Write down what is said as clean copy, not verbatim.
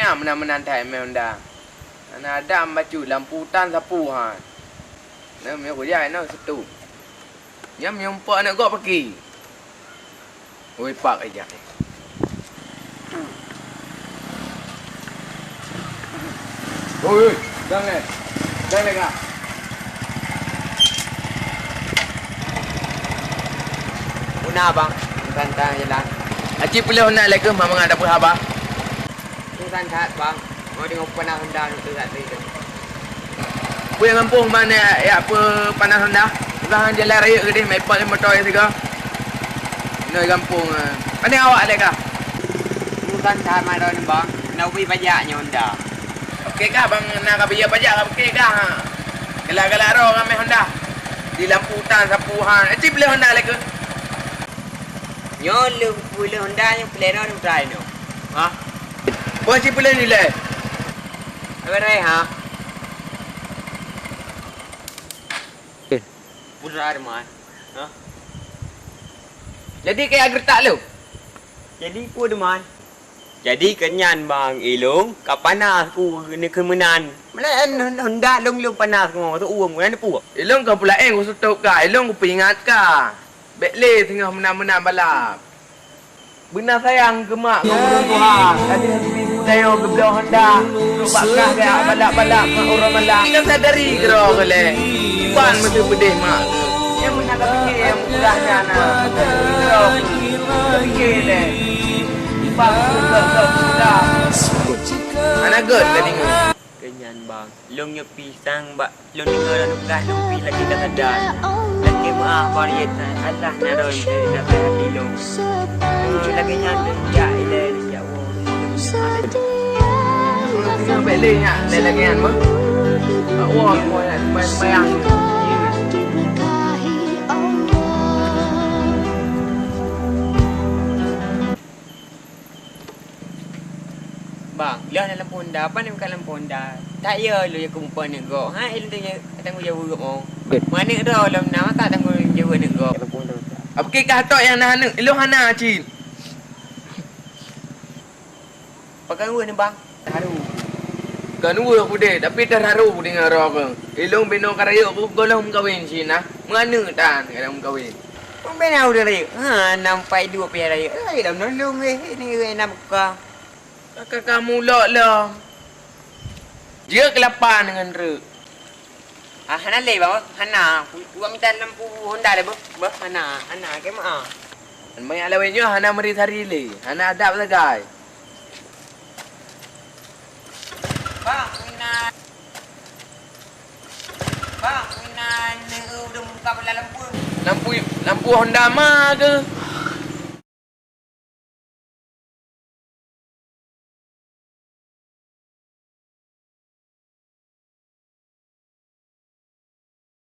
yang menan-menantai Honda. Ana ada baju lampu tan sapu ha. Nah, me ko jai no setu. Nyam nyompak nak gok pergi. Oi pak aja. Oi, jangan. Jangan kah? Una bang, tantang jalan. Aci boleh nak lagi mama ada apa abah? Bukan tak bang. Mau tengok panah Honda tu tak tu. Punya kampung mana ya apa panah Honda? Ulang jalan raya ke dia, mepak motor juga. Noi kampung. Mana awak lagi kah? Bukan tak mana ni bang. Nak beli pajaknya Honda. Okey kah bang nak bayar pajak okey kah? Gelak-gelak roh ramai Honda. Di lampu hutan sapuhan. Aci boleh Honda lagi. Yo lu boleh Honda yang pleno ni try no. Ha? Bos si boleh ni le. Apa rai ha? Putra man. Ha? Jadi kayak gertak lu. Jadi ku deman. Jadi kenyan bang ilung kapanas ku ni kemenan. Mana Honda long panas ngau tu uang mana pu. Ilung kau pula ku setuk ka. Ilung ku peringat ka. Bekle tengah menang-menang balap. Benar sayang ke mak kau berumpuhan. Tadi saya berbelok Honda. Lupakkah kayak balap-balap mak orang malak. Kita sadari kera ke le. Iban mesti pedih mak. Yang benar kau fikir yang mudahnya nak. Kera kau fikir le. Iban ke mudah. Anak good tadi ni. Kenyan bang. Long nyepi sang bak. Long dengar dan nukah. Long pi lagi dah sadar. Lagi maaf varieta. Allah naroy. Dah hati long. Lagi nyata ya ilah ya Allah. Tengah balik nya lagi kan mah. Wah, bayang. Bang, lah dalam Honda apa ni bukan lampu Honda. Tak ya lu yang kumpulan ni go. Ha, ilmu tanya tanggung jawab mo. Mana dah dalam nama tak tanggung jawab ni go. Apa ke katok yang nak lu hana cin. Pakai gua ni bang. Haru. Kan gua aku deh, tapi terharu dengan roh bang. Ilung beno karaya aku golong kawin cin nah. Mana tan kadang kawin. Beno udah raya. Ha, nampai dua pihak raya. Ai dah nolong ini nak buka. Kakak kamu lok lah. Dia kelapan dengan re. Ah, hana le bang. Hana. Gua minta lampu Honda le bang. Hana ke mak. Mai alawenya hana meri hari le. Hana adap sagai. Bang, Bang, ni udah buka lampu. Lampu Honda mah ke?